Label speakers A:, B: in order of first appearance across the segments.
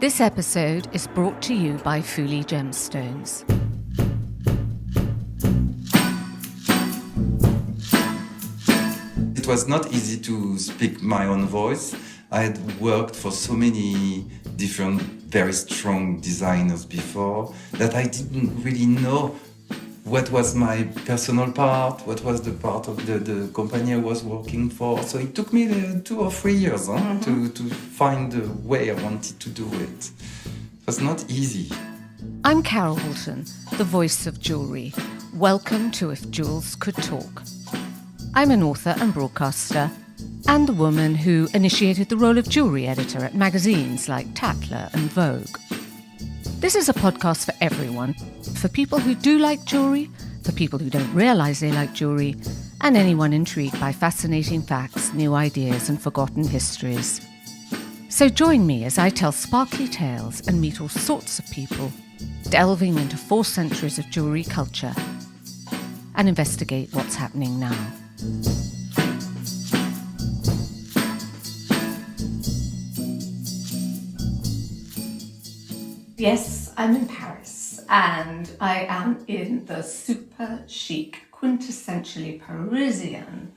A: This episode is brought to you by Fuli Gemstones.
B: It was not easy to speak my own voice. I had worked for so many different, very strong designers before that I didn't really know what was my personal part, what was the part of the company I was working for. So it took me 2 or 3 years to find the way I wanted to do it. It was not easy.
A: I'm Carol Woolton, the voice of jewellery. Welcome to If Jewels Could Talk. I'm an author and broadcaster, and the woman who initiated the role of jewellery editor at magazines like Tatler and Vogue. This is a podcast for everyone, for people who do like jewellery, for people who don't realise they like jewellery, and anyone intrigued by fascinating facts, new ideas and forgotten histories. So join me as I tell sparkly tales and meet all sorts of people, delving into 4 centuries of jewellery culture and investigate what's happening now. Yes, I'm in Paris, and I am in the super chic, quintessentially Parisian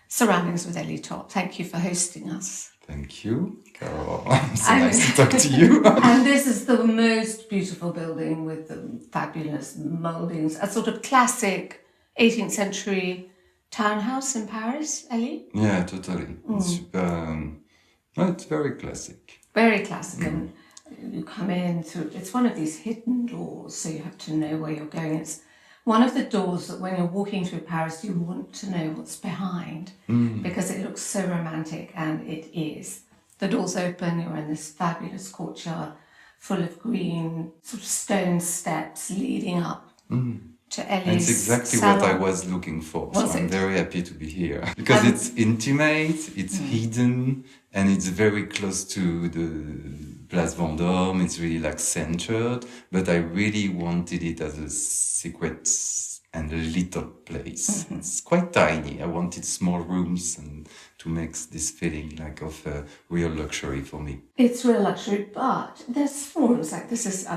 A: surroundings with Elie. Thank you for hosting us.
B: Thank you, Carol. So nice to talk to you.
A: And this is the most beautiful building with the fabulous mouldings, a sort of classic 18th century townhouse in Paris, Elie?
B: Yeah, totally. It's it's very classic.
A: Very classic, and you come in through, it's one of these hidden doors, so you have to know where you're going. It's one of the doors that when you're walking through Paris, you want to know what's behind, because it looks so romantic, and it is. The doors open, you're in this fabulous courtyard full of green sort of stone steps leading up to Elie's
B: It's exactly
A: salon.
B: what I was looking for.
A: Was
B: so I'm
A: it?
B: very happy to be here. Because it's intimate, it's hidden, and it's very close to the Place Vendôme. It's really like centered, but I really wanted it as a secret and a little place. It's quite tiny. I wanted small rooms and to make this feeling like of a real luxury for me.
A: It's real luxury, but there's forms like this is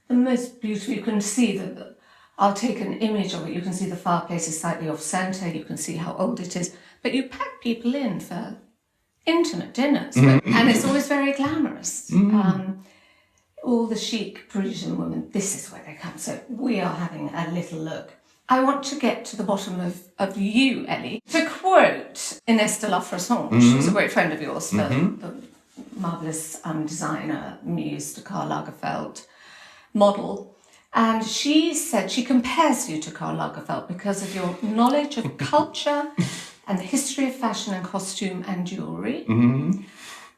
A: the most beautiful. You can see I'll take an image of it. You can see the fireplace is slightly off centre. You can see how old it is. But you pack people in for intimate dinners, and it's always very glamorous. All the chic Parisian women, this is where they come. So we are having a little look. I want to get to the bottom of you, Elie. To quote Ines de la Fresson, she was a great friend of yours, the marvellous designer, muse to Karl Lagerfeld, model. And she said she compares you to Karl Lagerfeld because of your knowledge of culture and the history of fashion and costume and jewellery.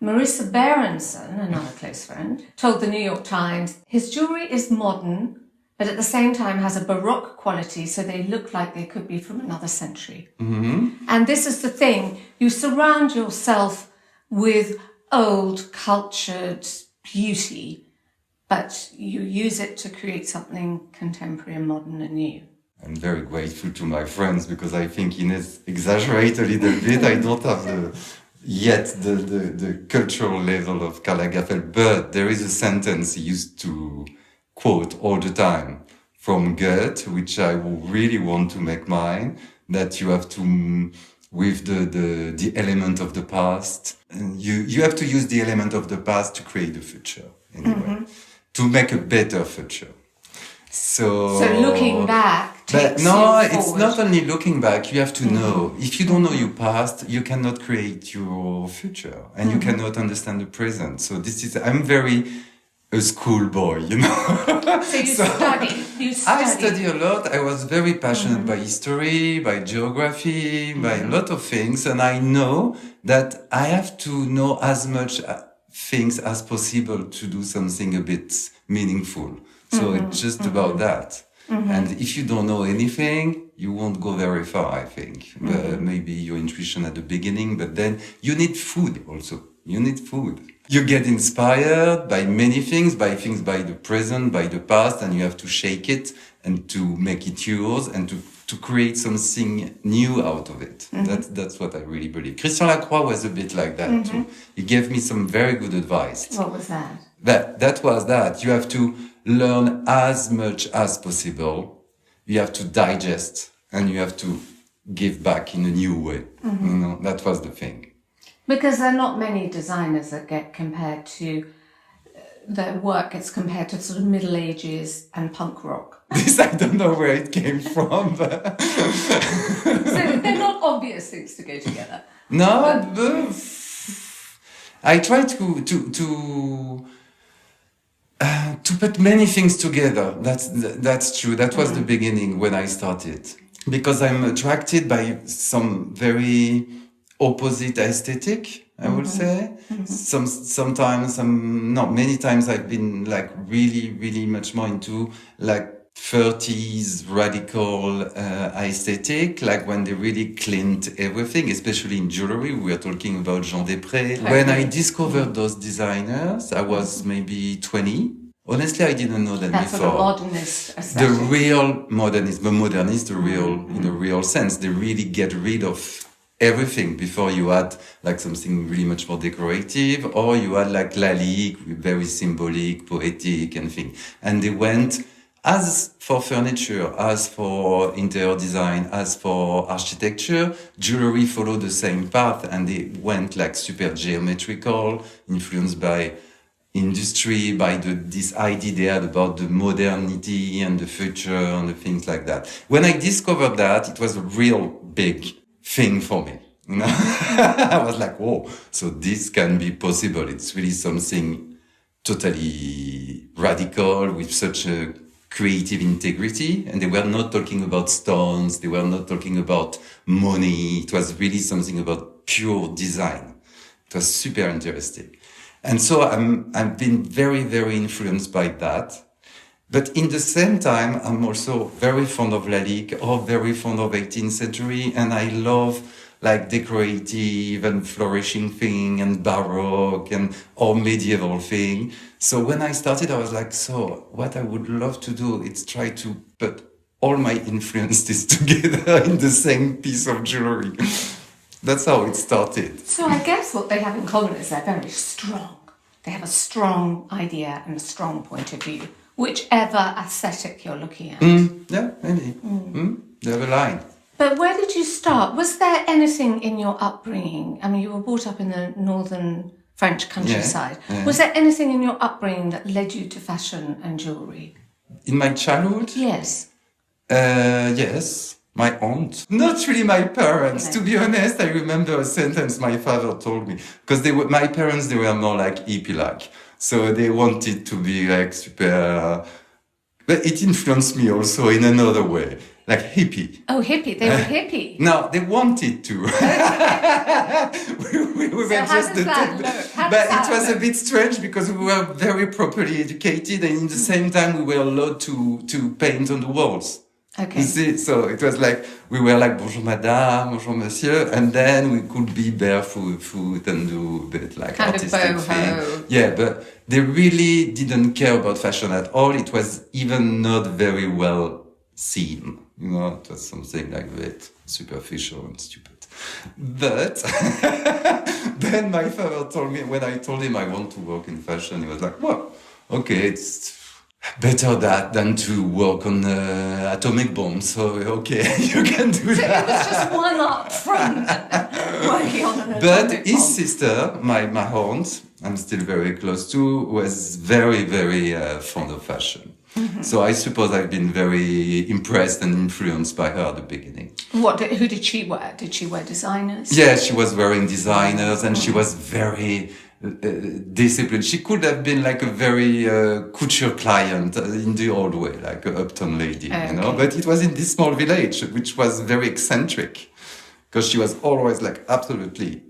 A: Marissa Berenson, another close friend, told the New York Times, his jewellery is modern, but at the same time has a Baroque quality, so they look like they could be from another century. And this is the thing, you surround yourself with old, cultured beauty, but you use it to create something contemporary and modern and new.
B: I'm very grateful to my friends because I think Ines exaggerates a little bit. I don't have the cultural level of Karl Lagerfeld, but there is a sentence he used to quote all the time from Goethe, which I really want to make mine, that you have to, with the element of the past, and you have to use the element of the past to create the future, anyway, to make a better future. So
A: looking back takes
B: no,
A: you
B: it's
A: forward.
B: not only looking back. You have to know. If you don't know your past, you cannot create your future, and you cannot understand the present. So I'm very a schoolboy, you know.
A: So you study.
B: I study a lot. I was very passionate by history, by geography, by a lot of things, and I know that I have to know as much things as possible to do something a bit meaningful. So it's just about that. And if you don't know anything, you won't go very far, I think. Maybe your intuition at the beginning, but then you need food also. You need food. You get inspired by many things by the present, by the past, and you have to shake it and to make it yours and to create something new out of it. That's what I really believe. Christian Lacroix was a bit like that too. He gave me some very good advice.
A: What was that?
B: That was that. You have to learn as much as possible. You have to digest and you have to give back in a new way. That was the thing.
A: Because there are not many designers that get compared to their work gets compared to sort of Middle Ages and punk rock.
B: This I don't know where it came from. But
A: So they're not obvious things to go together.
B: no, but I try to put many things together. That's true. That was the beginning when I started, because I'm attracted by some very opposite aesthetic, I would say. Many times I've been like really much more into like 30s radical aesthetic, like when they really cleaned everything, especially in jewelry. We are talking about Jean Després. When I discovered those designers, I was maybe 20. Honestly, I didn't know them
A: That's
B: before.
A: the modernist
B: The
A: aesthetic.
B: real modernist, the modernist, in a real sense, they really get rid of everything. Before you had like something really much more decorative, or you had like Lalique, very symbolic, poetic and thing. And they went as for furniture, as for interior design, as for architecture, jewelry followed the same path, and they went like super geometrical, influenced by industry, by this idea they had about the modernity and the future and the things like that. When I discovered that, it was a real big thing for me. You know? I was like, whoa, so this can be possible. It's really something totally radical with such a creative integrity. And they were not talking about stones. They were not talking about money. It was really something about pure design. It was super interesting. And so I've been very, very influenced by that. But in the same time, I'm also very fond of Lalique, or very fond of 18th century. And I love like decorative and flourishing thing and Baroque and or medieval thing. So when I started, I was like, so what I would love to do is try to put all my influences together in the same piece of jewelry. That's how it started.
A: So I guess what they have in common is they're very strong. They have a strong idea and a strong point of view, whichever aesthetic you're looking at.
B: Yeah, maybe. They have a line.
A: But where did you start? Was there anything in your upbringing? I mean, you were brought up in the northern French countryside.
B: Yeah.
A: Was there anything in your upbringing that led you to fashion and jewellery?
B: In my childhood?
A: Yes.
B: Yes. My aunt. Not really my parents.
A: Okay.
B: To be honest, I remember a sentence my father told me. Because my parents, they were more like hippie-like. So they wanted to be like super... But it influenced me also in another way. Like hippie.
A: Oh, hippie. They were hippie.
B: No, they wanted to. we were
A: So how
B: just
A: does that look? How does
B: But
A: that
B: it was
A: look?
B: a bit strange because we were very properly educated, and in the same time we were allowed to paint on the walls.
A: Okay.
B: You see, so it was like we were like bonjour madame, bonjour monsieur, and then we could be barefoot and do a bit like
A: Kind of
B: artistic
A: boho.
B: thing. Yeah, but they really didn't care about fashion at all. It was even not very well seen. You know, it was something like that, superficial and stupid. But then my father told me, when I told him I want to work in fashion, he was like, well, okay, it's better that than to work on atomic bombs. So, okay, you can do
A: So
B: that.
A: it was just one up from working on an
B: But
A: atomic
B: his
A: bomb.
B: sister, my aunt, I'm still very close to, was very, very fond of fashion. So I suppose I've been very impressed and influenced by her at the beginning.
A: Who did she wear? Did she wear designers?
B: Yeah, she was wearing designers, and she was very disciplined. She could have been like a very couture client in the old way, like an uptown lady, you know. But it was in this small village, which was very eccentric, because she was always like absolutely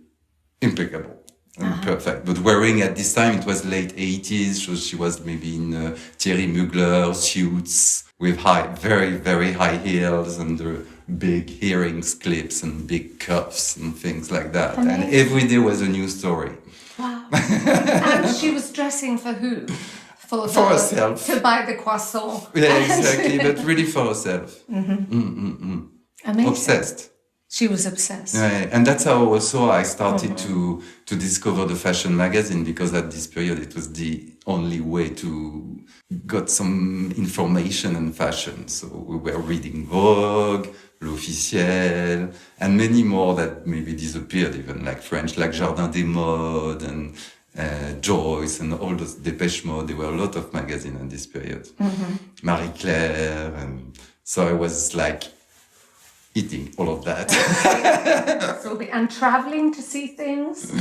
B: impeccable and perfect. But wearing at this time, it was late 80s, so she was maybe in Thierry Mugler suits with very, very high heels and big earrings, clips and big cuffs and things like that.
A: Amazing.
B: And every day was a new story.
A: Wow. And she was dressing for who? for
B: herself.
A: to buy the croissant.
B: Yeah, exactly, but really for herself.
A: Amazing.
B: Obsessed.
A: She was obsessed.
B: Yeah, and that's how also I started to discover the fashion magazine, because at this period it was the only way to got some information on fashion. So we were reading Vogue, L'Officiel, and many more that maybe disappeared, even like French, like Jardin des Modes and Joyce and all those Dépêche Mode. There were a lot of magazines in this period. Marie Claire, and so I was like eating all of that.
A: And traveling to see things?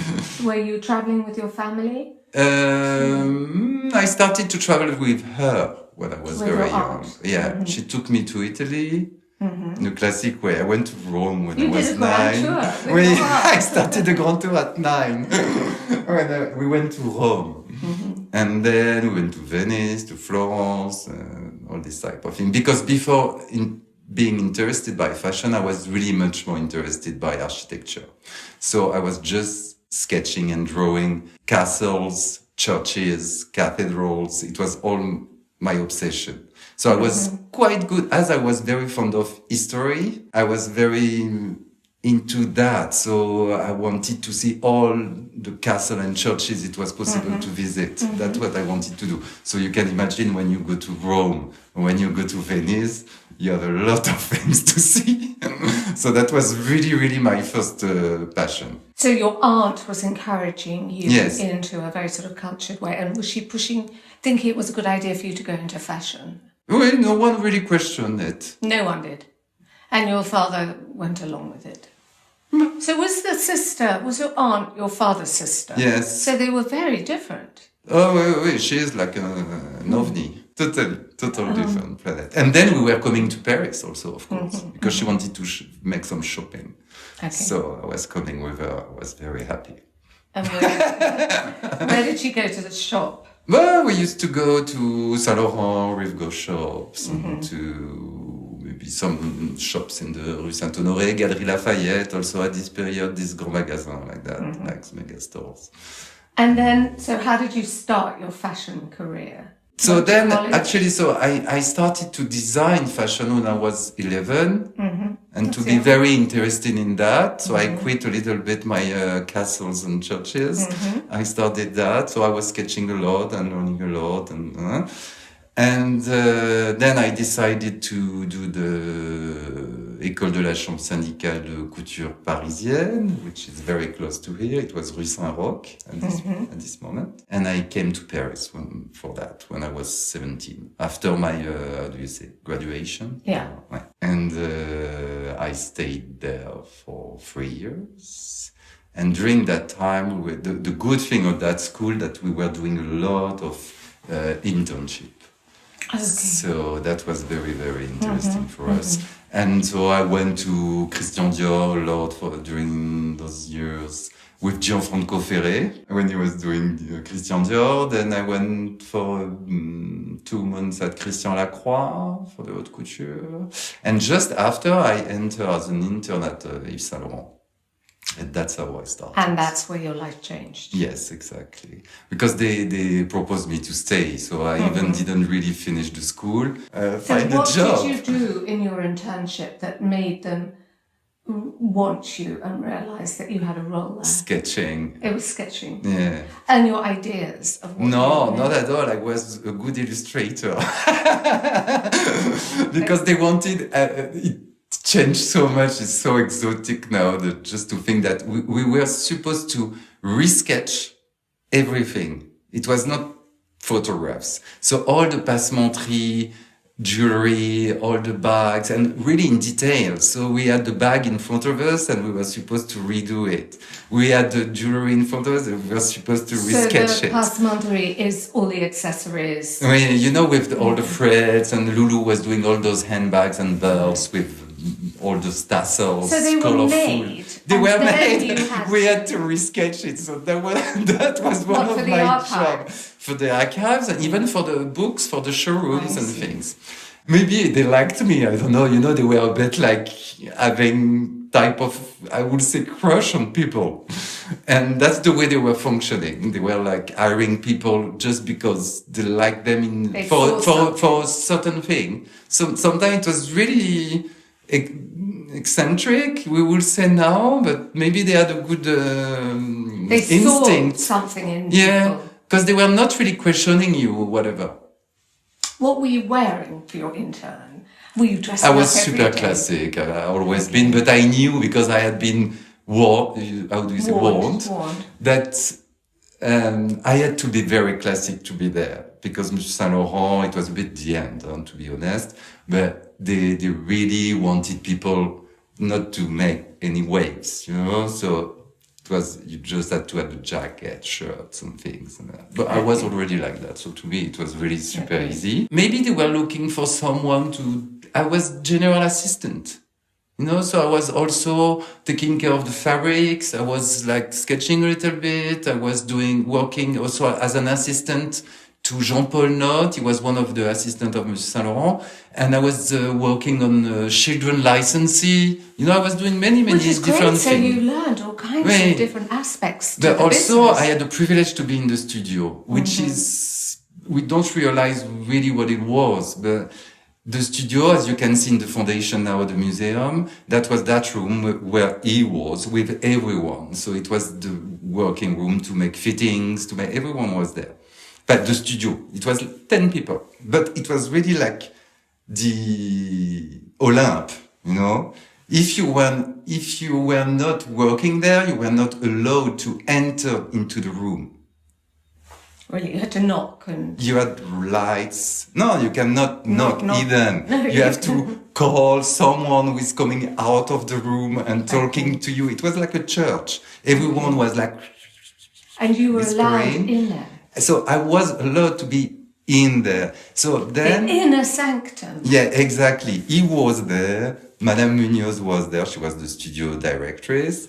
A: Were you traveling with your family?
B: I started to travel with her when I was
A: With
B: very
A: your
B: young.
A: aunt.
B: Yeah, she took me to Italy. The classic way. I went to Rome when I was
A: did a grand
B: 9.
A: tour with your aunt.
B: I started the grand tour at 9. When we went to Rome. And then we went to Venice, to Florence, all this type of thing. Because before being interested by fashion, I was really much more interested by architecture. So I was just sketching and drawing castles, churches, cathedrals. It was all my obsession. So I was quite good, as I was very fond of history. I was very into that. So I wanted to see all the castle and churches it was possible to visit. That's what I wanted to do. So you can imagine when you go to Rome, when you go to Venice, you have a lot of things to see. So that was really, really my first passion.
A: So your aunt was encouraging you
B: Yes.
A: into a very sort of cultured way, and was she thinking it was a good idea for you to go into fashion?
B: Well, no one really questioned it.
A: No one did. And your father went along with it. So was your aunt your father's sister?
B: Yes.
A: So they were very different.
B: Oh, wait, she is like an ovni. Totally different planet. And then we were coming to Paris also, of course, because she wanted to make some shopping. Okay. So I was coming with her. I was very happy.
A: And where did she go to the shop?
B: Well, we used to go to Saint Laurent, Rive-Gauche shops, and to maybe some shops in the Rue Saint-Honoré, Galerie Lafayette, also at this period, these grands magasins like that, like mega stores.
A: And then, so how did you start your fashion career?
B: So then, actually, I started to design fashion when I was 11, and to be very interested in that. So I quit a little bit my castles and churches. I started that. So I was sketching a lot and learning a lot, and then I decided to do the École de la Chambre syndicale de couture parisienne, which is very close to here. It was Rue Saint-Roch at this moment. And I came to Paris for that when I was 17, after my, graduation.
A: Yeah.
B: And I stayed there for 3 years. And during that time, the good thing of that school that we were doing a lot of internship. Okay. So that was very, very interesting for us. And so I went to Christian Dior a lot during those years with Gianfranco Ferré when he was doing Christian Dior. Then I went for 2 months at Christian Lacroix for the haute couture. And just after, I entered as an intern at Yves Saint Laurent. And that's how I started.
A: And that's where your life changed.
B: Yes, exactly. Because they proposed me to stay, so I even didn't really finish the school, find a job.
A: So what did you do in your internship that made them want you and realize that you had a role there?
B: Sketching.
A: It was sketching.
B: Yeah.
A: And your ideas of what
B: No, not at all. I was a good illustrator. Because they wanted... it changed so much. It's so exotic now that just to think that we were supposed to resketch everything. It was not photographs. So all the passementerie, jewelry, all the bags, and really in detail. So we had the bag in front of us and we were supposed to redo it. We had the jewelry in front of us and we were supposed to resketch
A: So the
B: it.
A: passementerie is all the accessories.
B: I mean, with all the threads, and Lulu was doing all those handbags and belts with all those tassels.
A: So they were
B: colorful.
A: made.
B: They were made.
A: Had...
B: We had to resketch it. So that was one of my jobs for the archives, and even for the books, for the showrooms and things. Maybe they liked me. I don't know. They were a bit like having type of, I would say, crush on people. And that's the way they were functioning. They were like hiring people just because they liked them for a certain thing. So sometimes it was really eccentric, we will say now, but maybe they had a good instinct.
A: Saw something in
B: people. Because they were not really questioning you or whatever.
A: What were you wearing for your intern? Were you dressed
B: I
A: up
B: was
A: every
B: super
A: day?
B: classic. I always been, but I knew because I had been warned that I had to be very classic to be there. Because Monsieur Saint Laurent, it was a bit the end, to be honest. But they really wanted people not to make any waves, So it was, you just had to have a jacket, shirts and things. But I was already like that. So to me, it was really super easy. Maybe they were looking for someone I was general assistant, so I was also taking care of the fabrics. I was like sketching a little bit. I was working also as an assistant to Jean-Paul Notte. He was one of the assistants of Monsieur Saint Laurent. And I was working on children licensing. I was doing many different things.
A: So you learned all kinds of different aspects to
B: but
A: the
B: also,
A: business.
B: I had the privilege to be in the studio, which is, we don't realize really what it was. But the studio, as you can see in the foundation now of the museum, that was that room where he was with everyone. So it was the working room to make fittings, everyone was there. But the studio, it was 10 people. But it was really like the Olympe, If you were not working there, you were not allowed to enter into the room.
A: Really, you had to knock and...
B: You had lights. No, you cannot knock even.
A: No,
B: you have to call someone who is coming out of the room and talking to you. It was like a church. Everyone was like...
A: And you were allowed in there.
B: So I was allowed to be in there. So then...
A: The inner sanctum.
B: Yeah, exactly. He was there. Madame Munoz was there. She was the studio directress.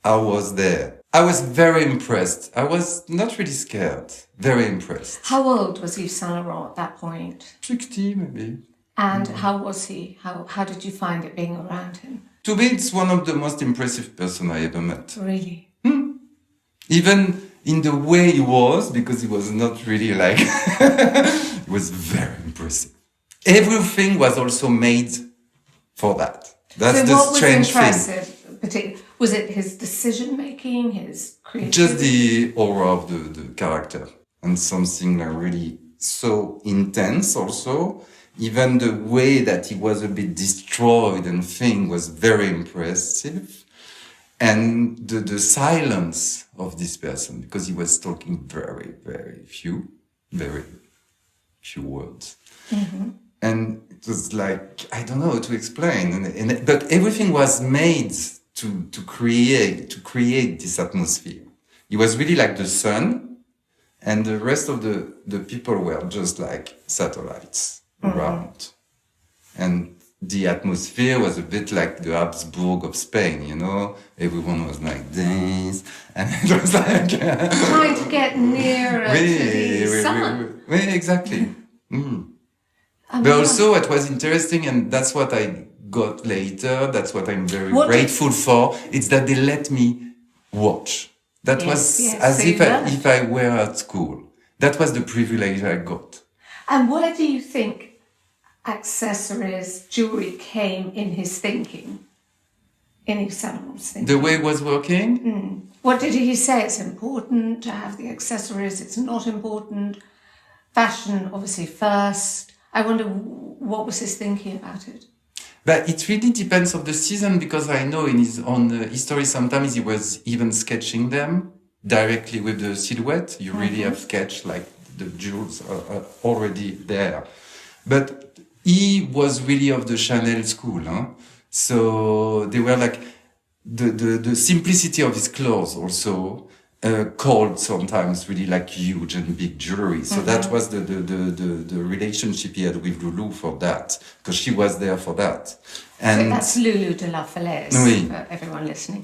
B: I was there. I was very impressed. I was not really scared. Very impressed.
A: How old was Yves Saint Laurent at that point?
B: 60 maybe.
A: And how was he? How did you find it being around him?
B: To me, it's one of the most impressive person I ever met.
A: Really?
B: Even in the way he was, because he was not really like... It was very impressive. Everything was also made for that. That's
A: so
B: the strange
A: thing. What was impressive? Was it his decision-making, his creativity?
B: Just the aura of the character. And something like really so intense also. Even the way that he was a bit destroyed and thing was very impressive. And the silence of this person, because he was talking very few words.
A: Mm-hmm.
B: And it was like, I don't know how to explain. But everything was made to create this atmosphere. He was really like the sun, and the rest of the people were just like satellites around. And the atmosphere was a bit like the Habsburg of Spain, Everyone was like this, and it was like...
A: Trying to get nearer to the sun.
B: Exactly. But also what was interesting, and that's what I got later, that's what I'm very grateful for, it's that they let me watch. That was as if I were at school. That was the privilege I got.
A: And where do you think accessories, jewelry came in his thinking? In Yves Saint Laurent's thinking?
B: The way it was working?
A: What did he say? It's important to have the accessories, it's not important. Fashion, obviously, first. I wonder what was his thinking about it?
B: But it really depends on the season, because I know in his own history sometimes he was even sketching them directly with the silhouette. You really have sketched like the jewels are already there. But he was really of the Chanel school, So they were like the simplicity of his clothes also. Called sometimes really like huge and big jewelry. So that was the relationship he had with Lulu for that, because she was there for that. And
A: so that's Lulu de la Falaise, for everyone listening.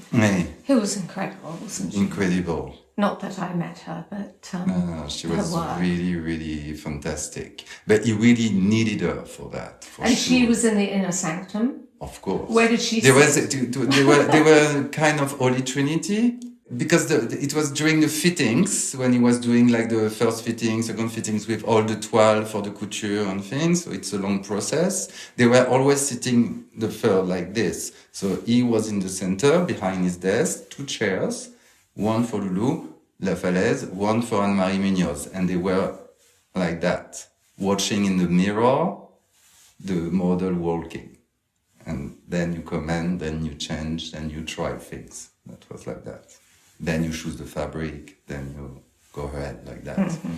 A: Who was incredible, wasn't she?
B: Incredible.
A: Not that I met her, but
B: no, she was really fantastic. But he really needed her for that.
A: And she was in the inner sanctum.
B: Of course.
A: Where did she
B: They
A: sit?
B: they were kind of Holy Trinity. Because it was during the fittings, when he was doing like the first fittings, second fittings with all the toile for the couture and things. So it's a long process. They were always sitting the third like this. So he was in the center behind his desk, 2 chairs, one for Lulu, La Falaise, one for Anne-Marie Munoz. And they were like that, watching in the mirror, the model walking. And then you comment, then you change, then you try things. That was like that. Then you choose the fabric, then you go ahead like that.
A: Mm-hmm.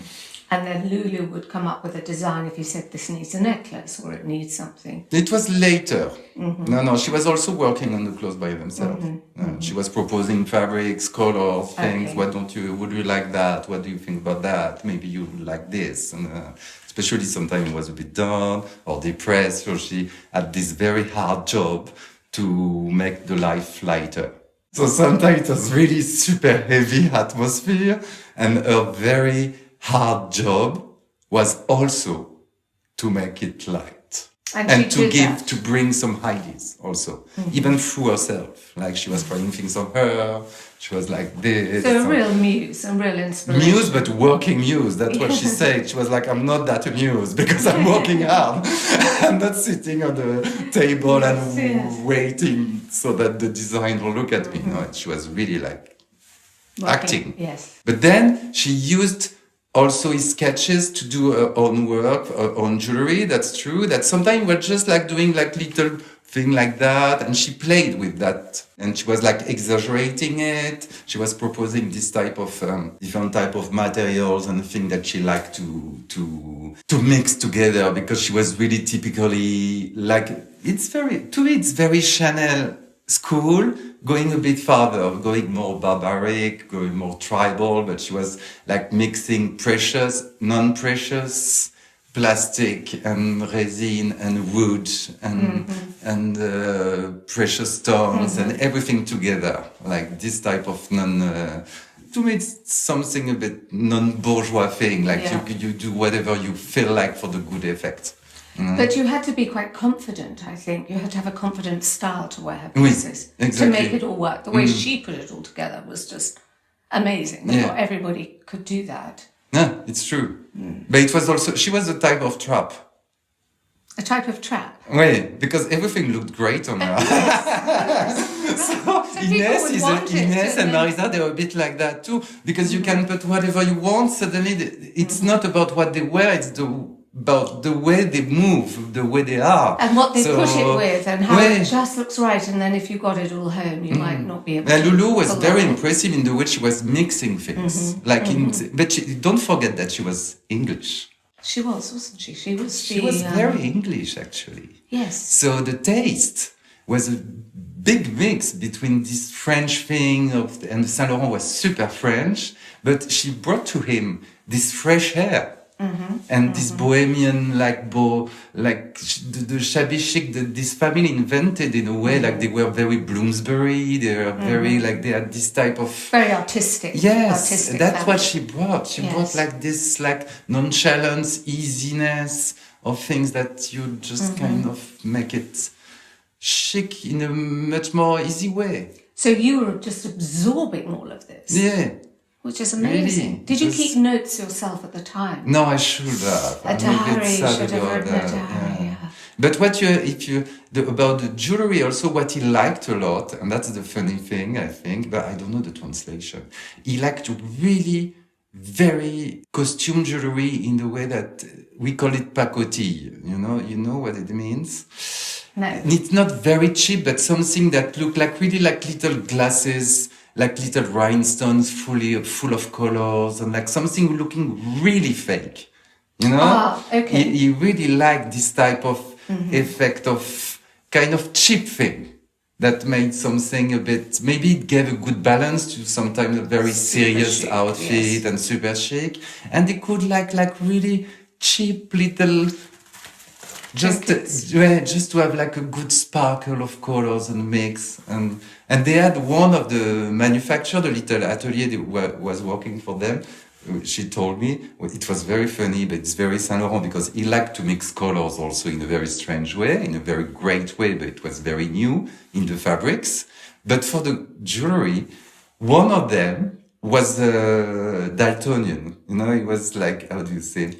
A: And then Lulu would come up with a design if you said this needs a necklace or it needs something.
B: It was later. Mm-hmm. No, she was also working on the clothes by themselves. Mm-hmm. She was proposing fabrics, colors, things. Okay. Would you like that? What do you think about that? Maybe you would like this. And especially sometimes it was a bit down or depressed. So she had this very hard job to make the life lighter. So sometimes it was really super heavy atmosphere, and her very hard job was also to make it light. And to bring some highlights also, even through herself. Like she was trying things on her, she was like this.
A: So a real muse and real inspiration.
B: Muse, but working muse. That's what she said. She was like, I'm not that amused because I'm working hard. I'm not sitting on the table and waiting so that the designer will look at me. No, she was really like acting.
A: Yes.
B: But then she used also his sketches to do her own work, her own jewelry. That's true. That sometimes we're just like doing like little thing like that, and she played with that, and she was like exaggerating it. She was proposing this type of different type of materials and thing that she liked to mix together, because she was really typically like it's very Chanel school, going a bit farther, going more barbaric, going more tribal, but she was like mixing precious, non-precious, plastic and resin and wood and precious stones and everything together, like this type of to me it's something a bit non-bourgeois thing, like you do whatever you feel like for the good effect.
A: But you had to be quite confident, I think. You had to have a confident style to wear her pieces to make it all work. The way she put it all together was just amazing. Not everybody could do that.
B: Yeah, it's true. But it was also, she was a type of trap.
A: A type of trap?
B: Wait, because everything looked great on her. So Ines and Marisa, they were a bit like that too. Because you can put whatever you want, suddenly it's not about what they wear, it's about the way they move, the way they are.
A: And what they push it with, and how it just looks right. And then if you got it all home, you might not be able to.
B: Lulu was very impressive in the way she was mixing things. But don't forget that she was English.
A: She was, wasn't she? She
B: was very English, actually.
A: Yes.
B: So the taste was a big mix between this French thing and Saint Laurent was super French, but she brought to him this fresh air. And this bohemian, the shabby chic that this family invented in a way, like they were very Bloomsbury, they were very, they had this type of...
A: Very artistic.
B: Yes,
A: artistic
B: that's
A: family.
B: what she brought. She brought like this, nonchalance, easiness of things that you just kind of make it chic in a much more easy way.
A: So you were just absorbing all of this.
B: Yeah.
A: Which is amazing.
B: Really?
A: Did you keep notes yourself at the time?
B: No, I should have.
A: A diary, should have written a diary.
B: But about the jewelry also, what he liked a lot, and that's the funny thing, I think, but I don't know the translation. He liked really very costume jewelry in the way that we call it pacotille. You know what it means?
A: No.
B: It's not very cheap, but something that look like really like little glasses, like little rhinestones full of colors, and like something looking really fake,
A: okay.
B: He really liked this type of effect of kind of cheap thing that made something a bit, maybe it gave a good balance to sometimes a very serious chic, outfit and super chic, and they could like really cheap little just to have like a good sparkle of colors and mix, and they had one of the manufacturer, the little atelier that was working for them, she told me, it was very funny, but it's very Saint Laurent because he liked to mix colors also in a very strange way, in a very great way, but it was very new in the fabrics. But for the jewelry, one of them was daltonian. You know, he was like, how do you say?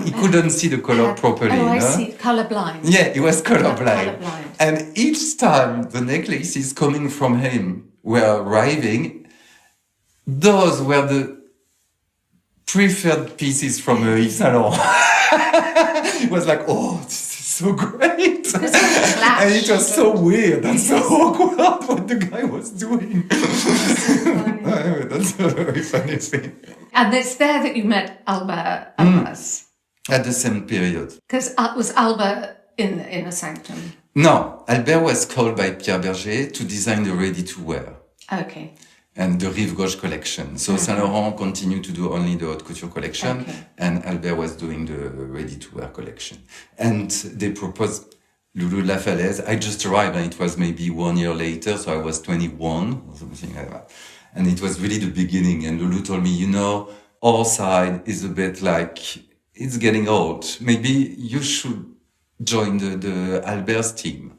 B: He couldn't see the color properly.
A: Oh,
B: you
A: I
B: know?
A: see. Colorblind.
B: Yeah, he was colorblind.
A: Colorblind.
B: And each time the necklaces coming from him were arriving, those were the preferred pieces from Yves Saint Laurent. It was like, oh, this is so great. And it was so weird and so awkward what the guy was doing. That's a very funny thing.
A: And it's there that you met Elbaz.
B: At the same period.
A: Because was Alber in the inner sanctum?
B: No, Alber was called by Pierre Berger to design the ready-to-wear.
A: Okay.
B: And the Rive Gauche collection. So Saint Laurent continued to do only the haute couture collection, and Alber was doing the ready-to-wear collection. And they proposed Loulou de la Falaise. I just arrived, and it was maybe 1 year later, so I was 21 or something like that. And it was really the beginning. And Loulou told me, you know, our side is a bit like, it's getting old. Maybe you should join the Alber's team.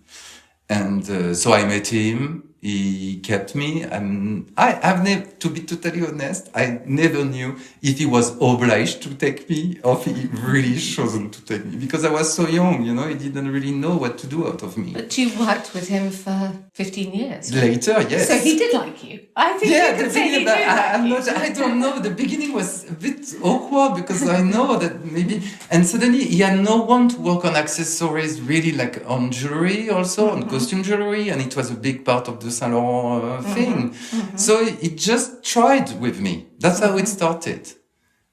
B: And so I met him. He kept me. I've never, to be totally honest, I never knew if he was obliged to take me or if he really chosen to take me because I was so young, you know, he didn't really know what to do out of me.
A: But you worked with him for 15 years.
B: Later, yes.
A: So he did like you. I think you could say he did
B: I don't know. The beginning was a bit awkward because I know that maybe, and suddenly he had no one to work on accessories, really like on jewelry also, on costume jewelry, and it was a big part of the Saint Laurent thing. So he just tried with me. That's how it started.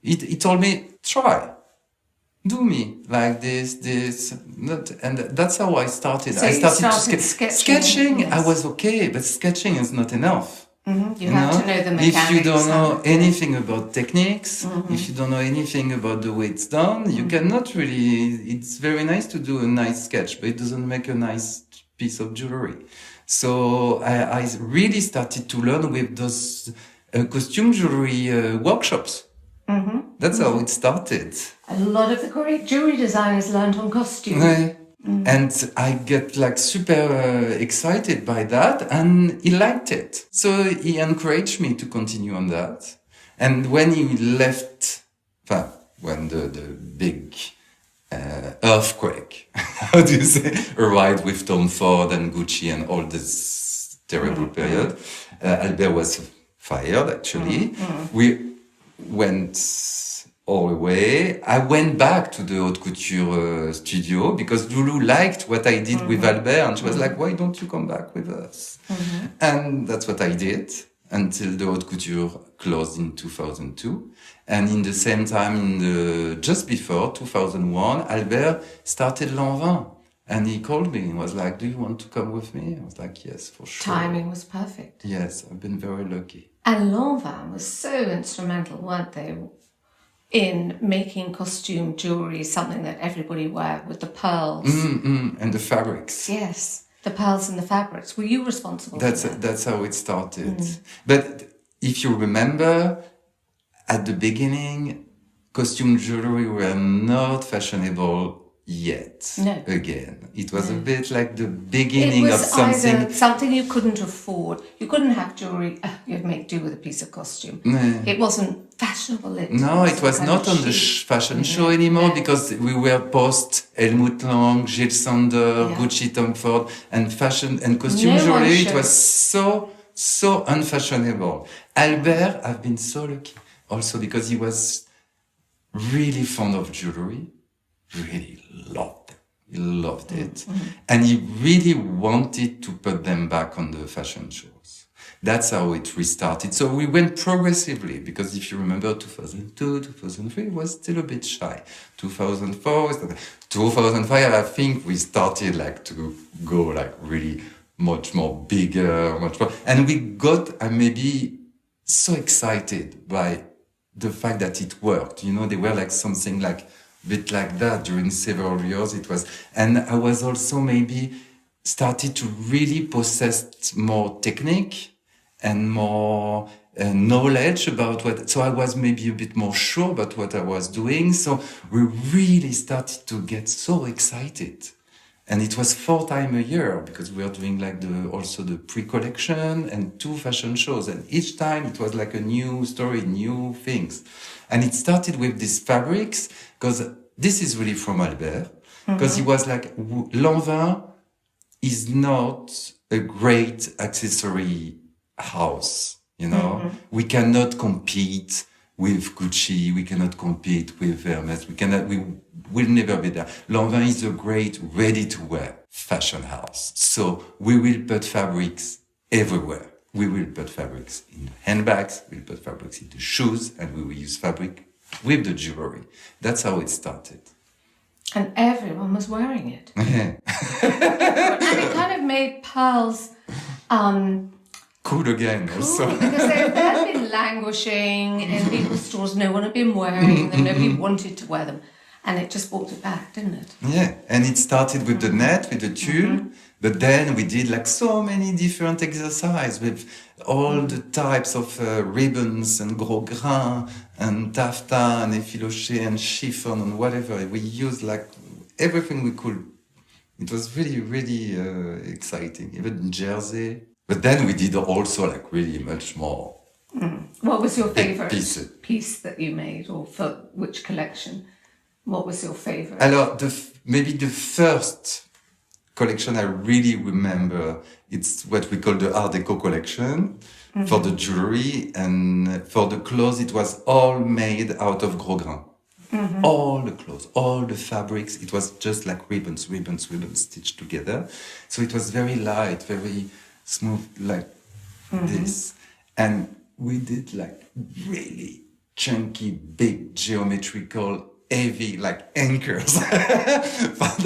B: He told me, try. Do me like this, not, and that's how I started.
A: So
B: I started
A: sketching.
B: Yes. I was okay, but sketching is not enough.
A: You have to know the mechanics.
B: If you don't know anything about techniques, if you don't know anything about the way it's done, you cannot really. It's very nice to do a nice sketch, but it doesn't make a nice piece of jewelry. So I really started to learn with those costume jewelry workshops. That's how it started.
A: A lot of the great jewelry designers learned on costume.
B: And I get like super excited by that, and he liked it. So he encouraged me to continue on that. And when he left, when the big earthquake, how do you say, arrived with Tom Ford and Gucci and all this terrible period, Alber was fired actually. We went all the way. I went back to the haute couture studio because Loulou liked what I did with Alber, and she was like, why don't you come back with us? And that's what I did until the haute couture closed in 2002. And in the same time, just before 2001, Alber started L'Envin. And he called me and was like, do you want to come with me? I was like, yes, for sure.
A: Timing was perfect.
B: Yes, I've been very lucky.
A: And L'Envin was so instrumental, weren't they, in making costume jewelry something that everybody wear with the pearls.
B: And the fabrics.
A: Yes, the pearls and the fabrics. Were you responsible for that?
B: That's how it started. But if you remember, at the beginning, costume jewelry were not fashionable yet.
A: No.
B: Again, it was a bit like the beginning of something.
A: It was either something you couldn't afford. You couldn't have jewelry. You'd make do with a piece of costume. It wasn't fashionable.
B: It was not on the fashion show anymore because we were post Helmut Lang, Gilles Sander, Gucci, Tom Ford, and fashion and costume jewelry. It was so unfashionable. Alber, I've been so lucky also because he was really fond of jewelry. Really loved it. He loved it. And he really wanted to put them back on the fashion shows. That's how it restarted. So we went progressively because if you remember 2002, 2003 was still a bit shy. 2004, 2005, I think we started like to go like really much more bigger, much more. And we got maybe so excited by the fact that it worked. You know, they were like something like bit like that during several years. It was, and I was also maybe started to really possess more technique and more knowledge about what, so I was maybe a bit more sure about what I was doing. So we really started to get so excited. And it was 4 times a year because we were doing like also the pre-collection and 2 fashion shows. And each time it was like a new story, new things. And it started with these fabrics because this is really from Alber. Because he was like, Lanvin is not a great accessory house. You know, we cannot compete with Gucci. We cannot compete with Hermes. We will never be there. Lanvin is a great ready-to-wear fashion house. So we will put fabrics everywhere. We will put fabrics in handbags. We'll put fabrics in the shoes, and we will use fabric with the jewelry. That's how it started.
A: And everyone was wearing it.
B: Yeah.
A: And it kind of made pearls
B: Cool again, also.
A: because they had been languishing in people's stores. No one had been wearing them. Nobody wanted to wear them. And it just brought it back, didn't it?
B: Yeah, and it started with the net, with the tulle, but then we did like so many different exercises with all the types of ribbons and gros grain and taffeta and effiloché and chiffon and whatever. We used like everything we could. It was really, really exciting, even jersey. But then we did also like really much more.
A: What was your favourite
B: pieces.
A: piece that you made, or for which collection? What was your favourite?
B: Alors, maybe the first collection I really remember, it's what we call the Art Deco collection for the jewelry, and for the clothes, it was all made out of gros grain. All the clothes, all the fabrics, it was just like ribbons stitched together. So it was very light, very smooth, like this. And we did like really chunky, big, geometrical, heavy, like anchors. But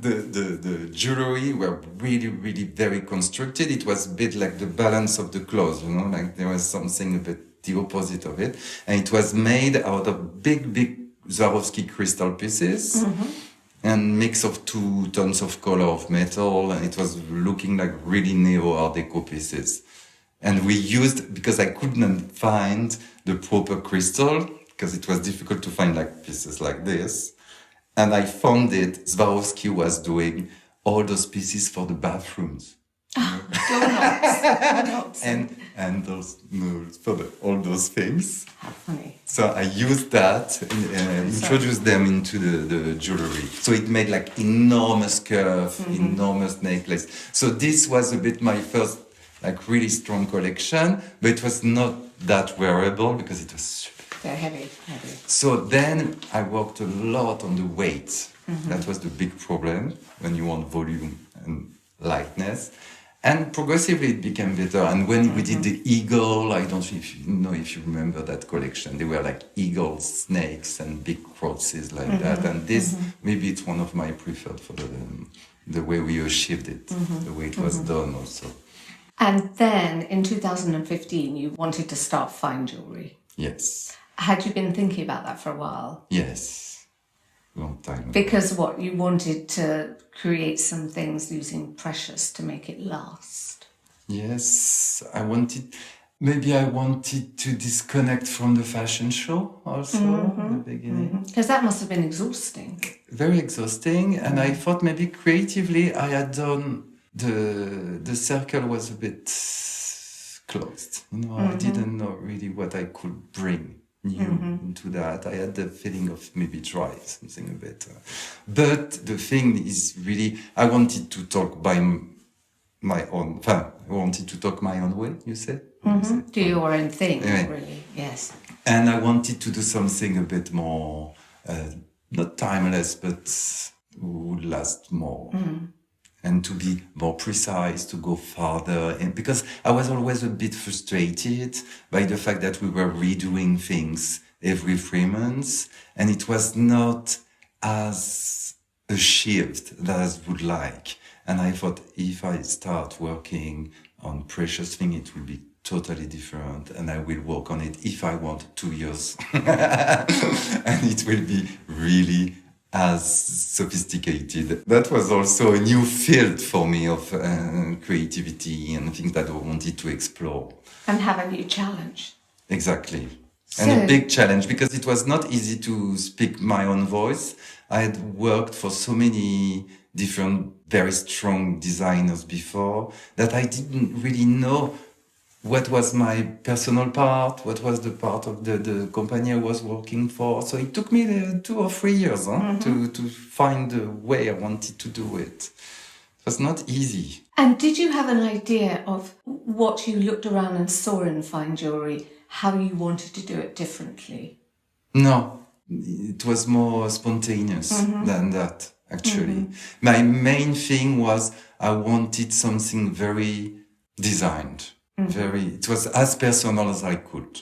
B: the jewelry were really, really very constructed. It was a bit like the balance of the clothes, you know, like there was something a bit the opposite of it. And it was made out of big Swarovski crystal pieces. And mix of 2 tons of color of metal, and it was looking like really neo-art deco pieces. And we used, because I couldn't find the proper crystal, because it was difficult to find like pieces like this. And I found it, Swarovski was doing all those pieces for the bathrooms.
A: Doorknobs.
B: And those noodles for all those things.
A: How funny.
B: So I used that and introduced them into the jewelry. So it made like enormous curve, enormous necklace. So this was a bit my first like really strong collection, but it was not that wearable because it was
A: They're heavy.
B: So then I worked a lot on the weight. That was the big problem when you want volume and lightness. And progressively it became better. And when we did the eagle, I don't know if you remember that collection. They were like eagles, snakes, and big crosses like that. And this, maybe it's one of my preferred for the way we achieved it, the way it was done also.
A: And then in 2015, you wanted to start fine jewellery.
B: Yes.
A: Had you been thinking about that for a while?
B: Yes. Long time ago.
A: Because what, you wanted to create some things using precious to make it last?
B: Yes, I wanted to disconnect from the fashion show also in the beginning.
A: Because that must have been exhausting.
B: Very exhausting, and I thought maybe creatively I had done, the circle was a bit closed. You know, I didn't know really what I could bring new into that. I had the feeling of maybe try something a bit. But the thing is really, I wanted to talk by my own, I wanted to talk my own way, you say?
A: Do your own thing,
B: Yeah.
A: really, yes.
B: And I wanted to do something a bit more, not timeless, but would last more. And to be more precise, to go farther. And because I was always a bit frustrated by the fact that we were redoing things every 3 months, and it was not as achieved as I would like. And I thought if I start working on precious thing, it will be totally different, and I will work on it if I want 2 years. And it will be really as sophisticated. That was also a new field for me of creativity and things that I wanted to explore.
A: And have a new challenge.
B: Exactly.
A: So,
B: And a big challenge, because it was not easy to speak my own voice. I had worked for so many different, very strong designers before that I didn't really know what was my personal part, what was the part of the company I was working for. So it took me 2 or 3 years to find the way I wanted to do it. It was not easy.
A: and did you have an idea of what you looked around and saw in fine jewellery, how you wanted to do it differently?
B: No, it was more spontaneous than that, actually. My main thing was I wanted something very designed. It was as personal as I could.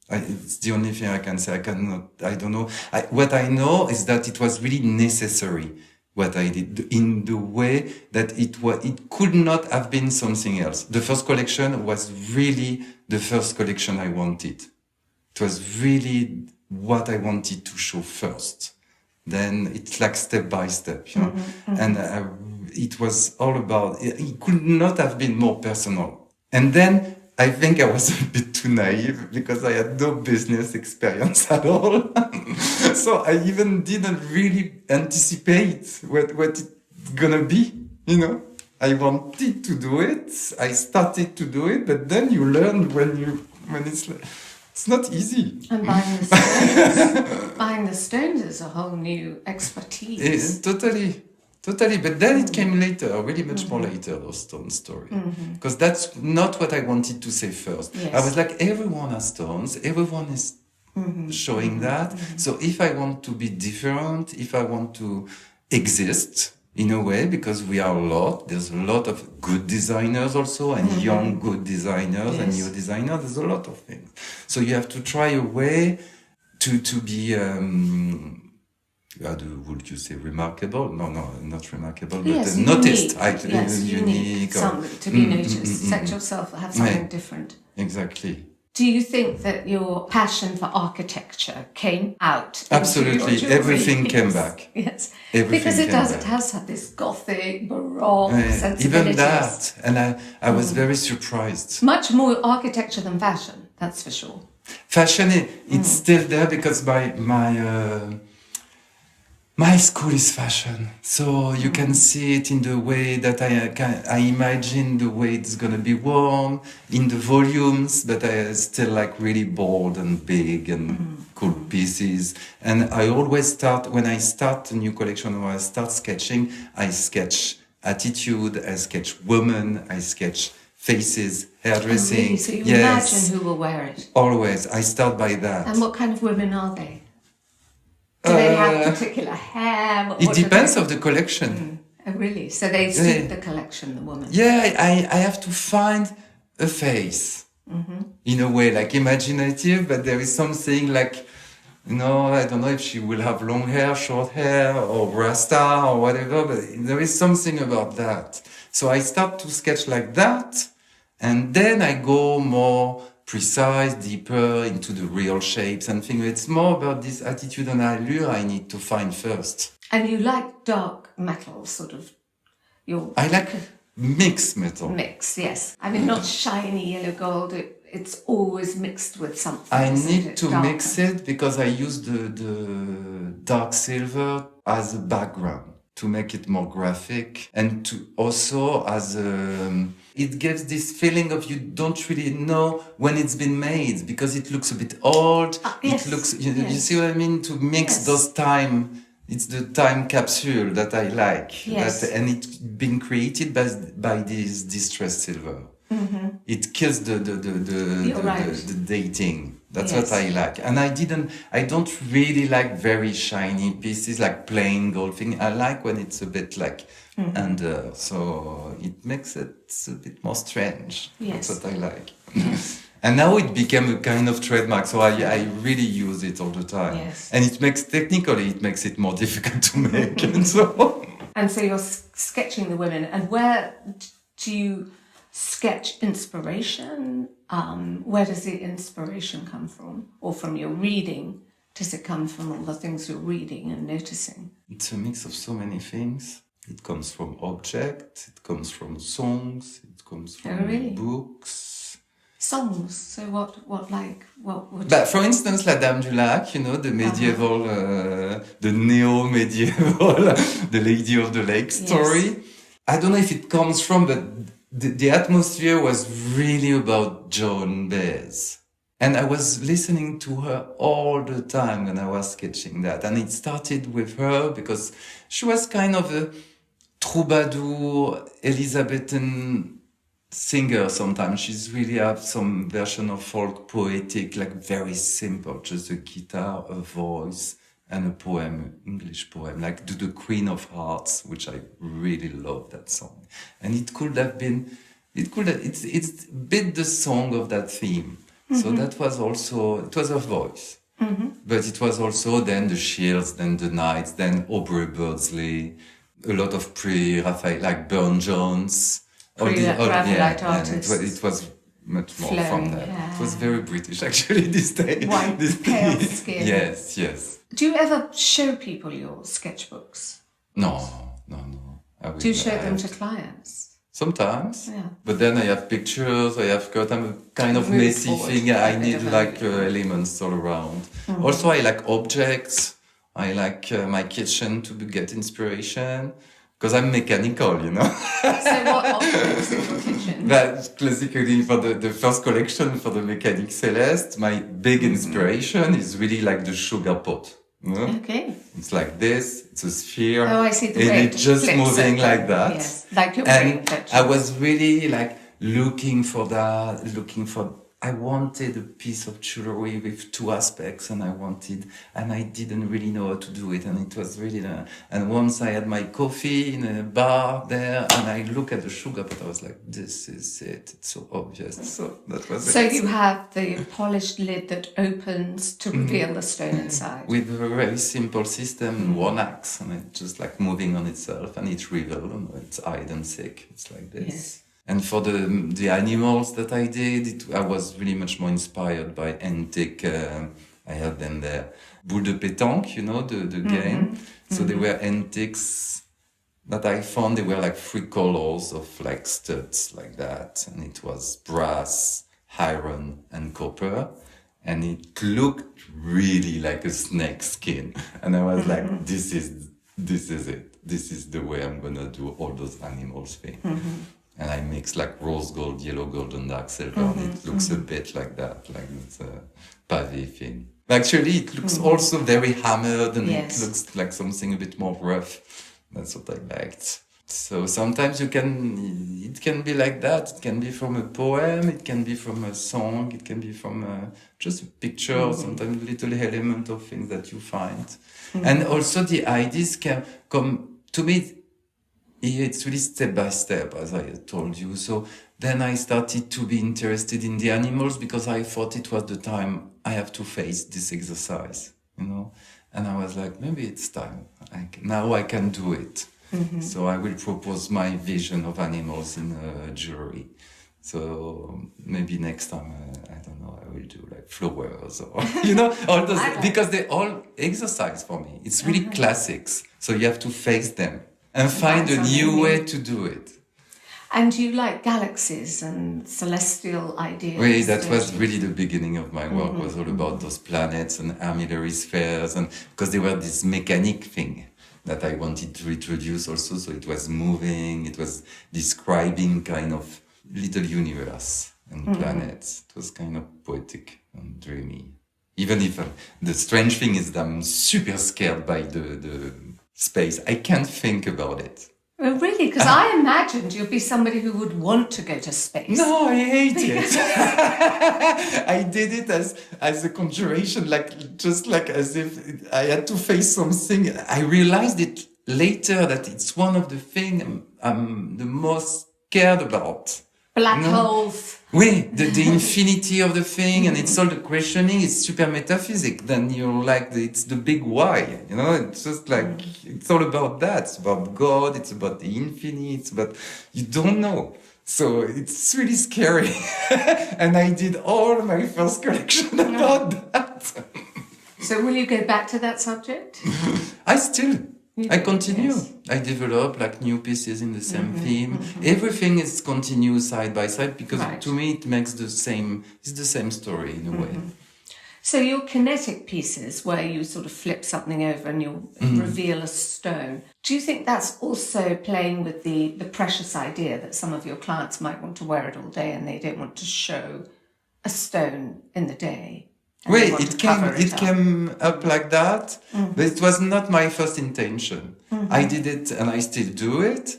B: It's the only thing I can say. I don't know. What I know is that it was really necessary what I did in the way that it could not have been something else. The first collection was really the first collection I wanted. It was really what I wanted to show first. Then it's like step by step, you know. And it was all about, it could not have been more personal. And then I think I was a bit too naive because I had no business experience at all. So I even didn't really anticipate what it's gonna be, you know. I wanted to do it. I started to do it, but then you learn when it's not easy.
A: And buying the stones, buying the stones is a whole new expertise.
B: Totally. But then it came later, really much more later, those stone story. Because that's not what I wanted to say first.
A: Yes.
B: I was like, everyone has stones, everyone is showing that. So if I want to be different, if I want to exist in a way, because we are a lot, there's a lot of good designers also, and young good designers and new designers, there's a lot of things. So you have to try a way to be, would you say remarkable? No, not remarkable, but noticed. Unique.
A: Something to be noticed. Set yourself, have something different.
B: Exactly.
A: Do you think that your passion for architecture came out?
B: Absolutely. Everything came back.
A: Yes.
B: Everything
A: because it
B: came
A: does.
B: back.
A: It has had this Gothic, Baroque sensibilities.
B: Even that. And I was very surprised.
A: Much more architecture than fashion, that's for sure.
B: Fashion, it's still there because my school is fashion, so you can see it in the way that I imagine the way it's gonna be worn, in the volumes, but I still like really bold and big and cool pieces. And I always start, when I start a new collection or I start sketching, I sketch attitude, I sketch women, I sketch faces, hairdressing.
A: Really? So you imagine who will wear it?
B: Always, I start by that.
A: And what kind of women are they? Do they have particular hair?
B: It depends of the collection.
A: Oh, really? So they suit the collection, the woman?
B: Yeah, I have to find a face. In a way, like imaginative, but there is something like, I don't know if she will have long hair, short hair, or rasta, or whatever, but there is something about that. So I start to sketch like that, and then I go more precise, deeper into the real shapes and things. It's more about this attitude and allure I need to find first.
A: And you like dark metal, sort of.
B: I like mixed metal.
A: Mix, yes. I mean, not shiny yellow gold. It's always mixed with something.
B: I need to mix it because I use the dark silver as a background to make it more graphic, and to also as it gives this feeling of you don't really know when it's been made because it looks a bit old.
A: Yes.
B: It looks, you see what I mean? To mix those time, it's the time capsule that I like.
A: Yes.
B: And it's been created by this distressed silver. It kills the dating. That's what I like. And I don't really like very shiny pieces, like plain gold thing. I like when it's a bit like under, so it makes it a bit more strange.
A: Yes.
B: That's what I like. And now it became a kind of trademark, so I really use it all the time.
A: Yes.
B: And it makes it more difficult to make. And so
A: you're sketching the women, and where do you sketch inspiration? Where does the inspiration come from? Or from your reading does it come from all the things you're reading and noticing?
B: It's a mix of so many things. It comes from objects, it comes from songs, it comes from books.
A: Songs. So what would
B: But for instance, La Dame du Lac, the medieval, the neo-medieval, the Lady of the Lake story. Yes. I don't know if it comes from, but the atmosphere was really about Joan Baez. And I was listening to her all the time when I was sketching that. And it started with her because she was kind of a troubadour, Elizabethan singer sometimes. She's really have some version of folk poetic, like very simple, just a guitar, a voice, and a poem, English poem, like The Queen of Hearts, which I really love that song. And it could have been, it's a bit the song of that theme. Mm-hmm. So that was also, it was her voice. Mm-hmm. But it was also then the Shields, then the Knights, then Aubrey Birdsley, a lot of pre-Raphael, like Burne-Jones.
A: Pre-Raphaelite artists.
B: It was much more from that. Yeah. It was very British, actually, this day.
A: White, pale skin.
B: Yes, yes.
A: Do you ever show people your sketchbooks?
B: No.
A: Do you show them to clients?
B: Sometimes, but then I have pictures, I'm a kind of messy thing, I need elements all around. Mm-hmm. Also, I like objects, I like my kitchen to get inspiration, because I'm mechanical,
A: So what objects in your kitchen?
B: But classically, for the first collection, for the Mécanique Céleste, my big inspiration is really like the sugar pot.
A: Okay.
B: It's like this, it's a sphere.
A: Oh, I see the way
B: and it's just moving like that.
A: Yes, like your
B: brain. I was really like looking for, I wanted a piece of jewelry with two aspects and I didn't really know how to do it. And it was really, and once I had my coffee in a bar there and I look at the sugar pot, I was like, this is it. It's so obvious. So that was
A: it. So you have the polished lid that opens to reveal the stone inside.
B: With a very simple system, one axe, and it's just like moving on itself and it's revealed, it's hide and seek. It's like this. Yes. And for the animals that I did, I was really much more inspired by antique. I had them there. Boule de pétanque, the game. So they were antiques that I found. They were like 3 colors of like studs like that. And it was brass, iron, and copper. And it looked really like a snake skin. And I was like, this is it. This is the way I'm going to do all those animals things. And I mix like rose gold, yellow gold, and dark silver. And it looks a bit like that, like it's a pavé thing. Actually, it looks also very hammered, and it looks like something a bit more rough. That's what I liked. So sometimes it can be like that. It can be from a poem, it can be from a song, it can be from just a picture, or sometimes a little element of things that you find. And also the ideas can come, to me, it's really step by step, as I told you. So then I started to be interested in the animals because I thought it was the time I have to face this exercise, And I was like, maybe it's time. Now I can do it. So I will propose my vision of animals in jewelry. So maybe next time, I don't know, I will do like flowers or, all those, because they all exercise for me. It's really classics. So you have to face them. And find a new way to do it.
A: And you like galaxies and celestial ideas?
B: Really, that was really the beginning of my work, was all about those planets and armillary spheres, and because they were this mechanic thing that I wanted to reproduce also, so it was moving, it was describing kind of little universe and planets. It was kind of poetic and dreamy. Even if the strange thing is that I'm super scared by the space. I can't think about it.
A: Oh, really? Because I imagined you'd be somebody who would want to go to space.
B: No, I hate it. I did it as a conjuration, just as if I had to face something. I realized it later that it's one of the things I'm the most scared about.
A: Black holes.
B: Oui, the infinity of the thing, and it's all the questioning, it's super metaphysic. Then you're like, it's the big why, it's just like, it's all about that. It's about God, it's about the infinite, but you don't know. So it's really scary. And I did all my first collection about that.
A: So will you go back to that subject?
B: I continue.
A: Yes.
B: I develop like new pieces in the same theme. Everything is continuous side by side because to me it makes it's the same story in a way.
A: So your kinetic pieces, where you sort of flip something over and you'll reveal a stone, do you think that's also playing with the precious idea that some of your clients might want to wear it all day and they don't want to show a stone in the day?
B: Wait, it came up like that, but it was not my first intention. I did it and I still do it.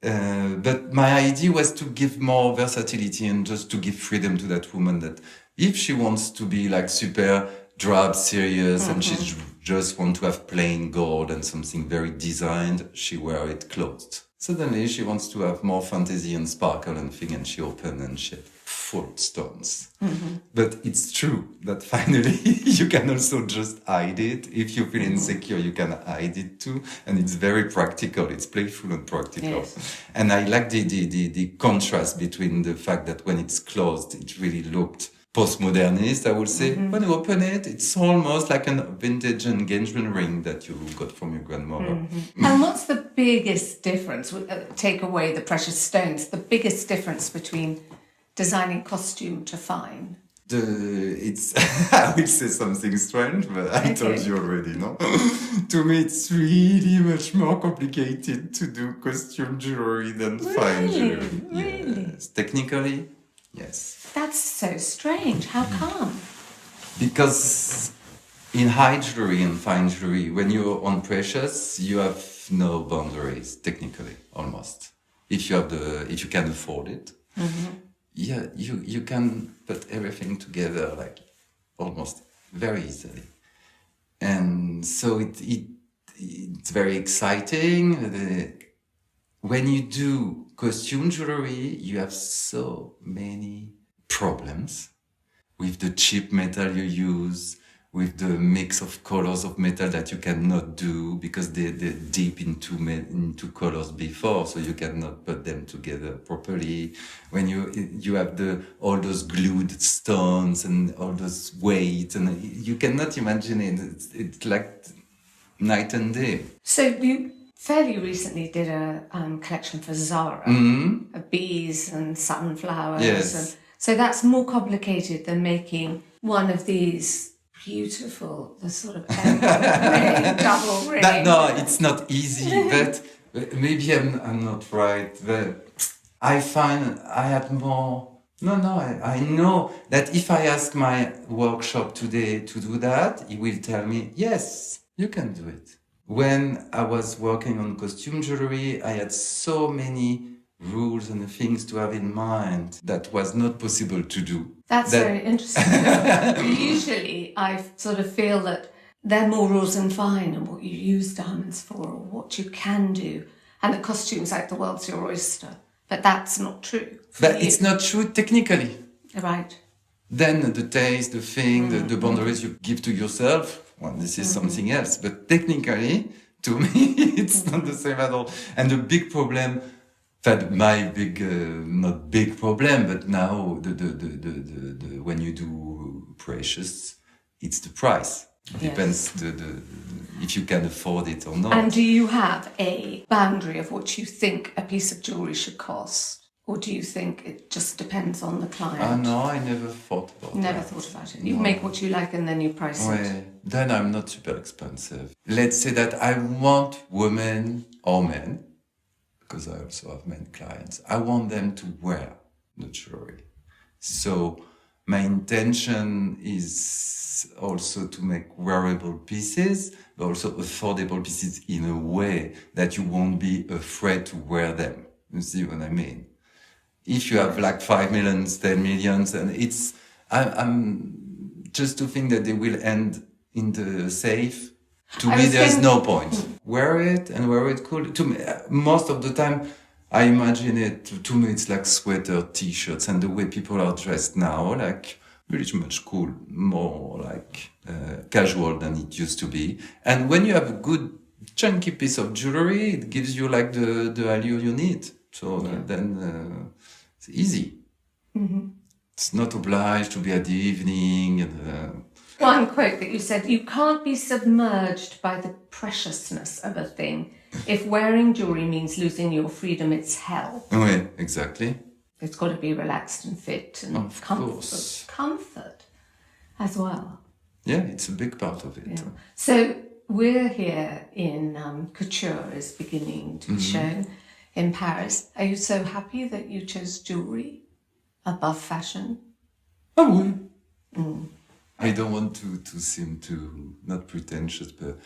B: But my idea was to give more versatility and just to give freedom to that woman that if she wants to be like super drab, serious, and she just want to have plain gold and something very designed, she wear it closed. Suddenly she wants to have more fantasy and sparkle and thing, and she open and she full stones. But it's true that finally you can also just hide it. If you feel insecure, you can hide it too. And it's very practical. It's playful and practical.
A: Yes.
B: And I like the contrast between the fact that when it's closed, it really looked postmodernist, I would say. When you open it, it's almost like a vintage engagement ring that you got from your grandmother.
A: And what's the biggest difference, take away the precious stones, the biggest difference between designing costume to fine?
B: I will say something strange, but I told you already, no? To me, it's really much more complicated to do costume jewelry than fine jewelry.
A: Really?
B: Yes. Technically, yes.
A: That's so strange. How come?
B: Because in high jewelry and fine jewelry, when you're on precious, you have no boundaries, technically, almost. If you can afford it. Yeah, you can put everything together like almost very easily. And so it's very exciting. When you do costume jewelry, you have so many problems with the cheap metal you use, with the mix of colors of metal that you cannot do because they're deep into colors before, so you cannot put them together properly. When you have all those glued stones and all those weights, and you cannot imagine it. It's like night and day.
A: So you fairly recently did a collection for Zara of bees and sunflowers.
B: Yes.
A: And so that's more complicated than making one of these beautiful, the sort of ring, double ring.
B: No, it's not easy, but maybe I'm not right. But I find I have more. I know that if I ask my workshop today to do that, he will tell me, yes, you can do it. When I was working on costume jewelry, I had so many rules and things to have in mind that was not possible to do.
A: That's very interesting. Usually I sort of feel that there are more rules than fine and what you use diamonds for or what you can do. And the costume's like the world's your oyster. But that's not true.
B: But it's not true technically.
A: Right.
B: Then the taste, the thing, the boundaries you give to yourself, well, this is something else. But technically, to me, it's not the same at all. And the big problem, my big, not big problem, but now the when you do precious, it's the price. It depends if you can afford it or not.
A: And do you have a boundary of what you think a piece of jewellery should cost? Or do you think it just depends on the client?
B: No, I never thought about that.
A: Never thought about it. You make what you like and then you price it.
B: Then I'm not super expensive. Let's say that I want women or men, because I also have men clients, I want them to wear the jewelry. So my intention is also to make wearable pieces, but also affordable pieces in a way that you won't be afraid to wear them. You see what I mean? If you have like 5 million, 10 million, and I'm just to think that they will end in the safe. To me, there's no point. Wear it and wear it cool. To me, most of the time, I imagine it. To me, it's like sweater, t-shirts, and the way people are dressed now, like really much cool, more like casual than it used to be. And when you have a good chunky piece of jewelry, it gives you like the allure you need. So then it's easy. It's not obliged to be at the evening. And
A: one quote that you said, you can't be submerged by the preciousness of a thing. If wearing jewellery means losing your freedom, it's hell.
B: Oui, exactly.
A: It's got to be relaxed and fit and
B: Of course.
A: comfort as well.
B: Yeah, it's a big part of it.
A: Yeah. So we're here in Couture is beginning to be shown in Paris. Are you so happy that you chose jewellery above fashion?
B: Oh, oui. I don't want to seem too, not pretentious, but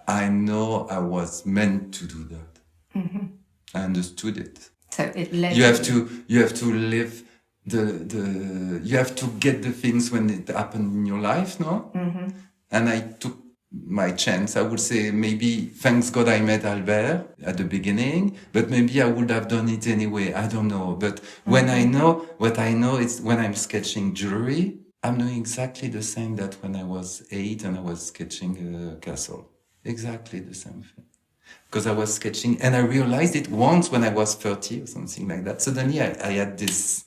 B: I know I was meant to do that. Mm-hmm. I understood it.
A: So it led
B: you have to live you have to get the things when it happened in your life, no? Mm-hmm. And I took my chance. I would say maybe, thanks God I met Alber at the beginning, but maybe I would have done it anyway. I don't know. But when I know, what I know is when I'm sketching jewelry, I'm doing exactly the same that when I was 8 and I was sketching a castle. Exactly the same thing. Because I was sketching, and I realized it once when I was 30 or something like that. Suddenly I had this,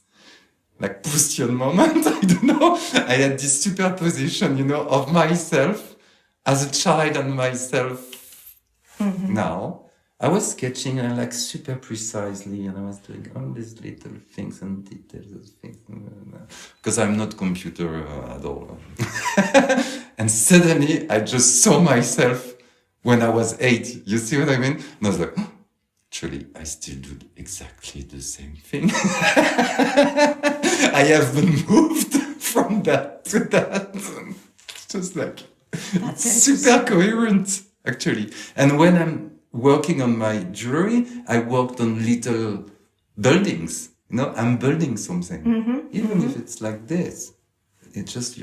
B: like, Proustian moment, I don't know. I had this superposition, of myself as a child and myself now. I was sketching like super precisely, and I was doing all these little things and details of things. Because I'm not computer at all. And suddenly I just saw myself when I was 8, you see what I mean? And I was like, actually, I still do exactly the same thing. I haven't moved from that to that. It's just like, it's super coherent, actually. And when I'm working on my jewelry, I worked on little buildings. I'm building something. Even if it's like this. It's just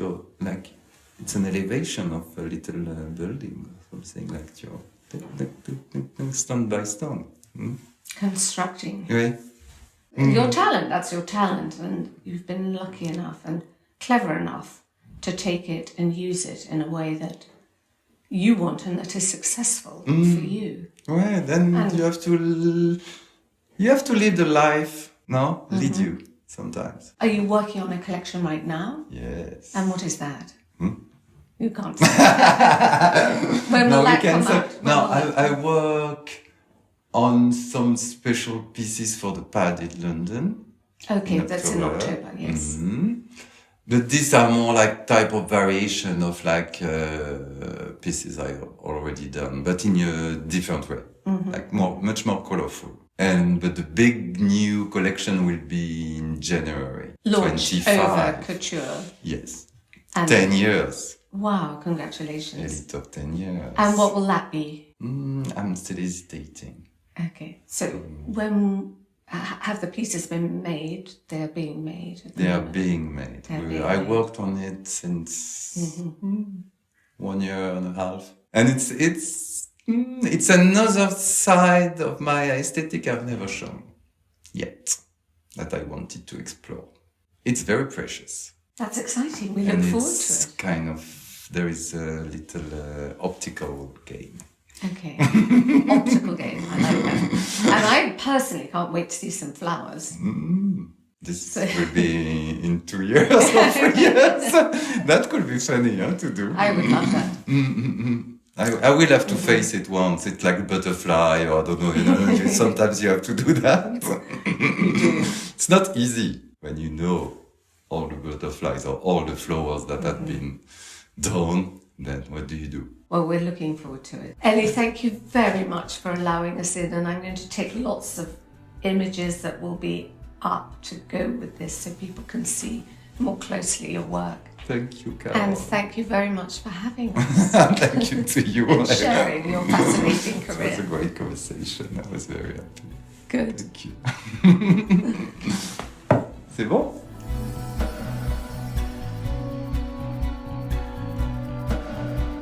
B: it's an elevation of a little building. Something like stone by stone.
A: Constructing.
B: Oui.
A: Your talent, that's your talent, and you've been lucky enough and clever enough to take it and use it in a way that you want and that is successful for you.
B: Well, then you have to live the life, lead you sometimes.
A: Are you working on a collection right now?
B: Yes.
A: And what is that? You can't say that. When will that come out?
B: No, I work on some special pieces for the pad in London.
A: Okay, that's in October, yes.
B: But these are more like type of variation of pieces I've already done, but in a different way, like much more colorful. But the big new collection will be in January.
A: Launch
B: 25.
A: over Couture.
B: Yes.
A: And
B: 10 years.
A: Wow, congratulations.
B: Elite of 10 years.
A: And what will that be?
B: I'm still hesitating.
A: Okay, so when have the pieces been made? They are being made.
B: They are being made. I worked on it since 1 year and a half, and it's another side of my aesthetic I've never shown yet that I wanted to explore. It's very precious.
A: That's exciting. We look forward to it.
B: Kind of. There is a little optical game.
A: Okay. Optical game. I like that. And I personally can't wait to see some flowers.
B: This will be in 2 years or 3 years. That could be funny to do.
A: I would love that.
B: I will have to face it once. It's like a butterfly, or I don't know. Sometimes you have to do that. It's not easy when you know all the butterflies or all the flowers that have been done. Then what do you do?
A: Well, we're looking forward to it. Elie, thank you very much for allowing us in, and I'm going to take lots of images that will be up to go with this so people can see more closely your work.
B: Thank you, Carol.
A: And thank you very much for having us.
B: Thank you to you.
A: And sharing your fascinating career.
B: It was a great conversation. I was very happy.
A: Good.
B: Thank you. C'est bon?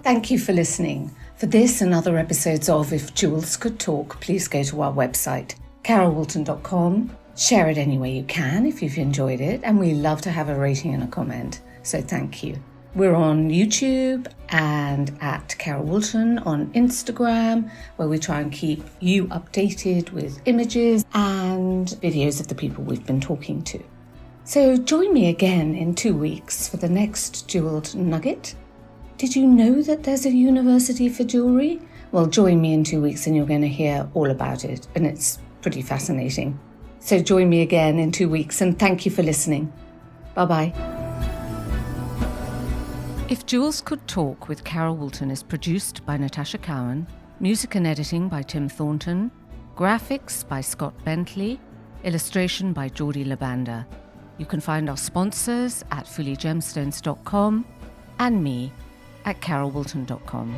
A: Thank you for listening. For this and other episodes of If Jewels Could Talk, please go to our website, carolwoolton.com. Share it any way you can if you've enjoyed it, and we love to have a rating and a comment, so thank you. We're on YouTube and at Carol Woolton on Instagram, where we try and keep you updated with images and videos of the people we've been talking to. So join me again in 2 weeks for the next Jeweled Nugget. Did you know that there's a university for jewellery? Well, join me in 2 weeks and you're going to hear all about it, and it's pretty fascinating. So join me again in 2 weeks, and thank you for listening. Bye-bye. If Jewels Could Talk with Carol Woolton is produced by Natasha Cowan, music and editing by Tim Thornton, graphics by Scott Bentley, illustration by Jordi Labanda. You can find our sponsors at fullygemstones.com and me at carolwoolton.com.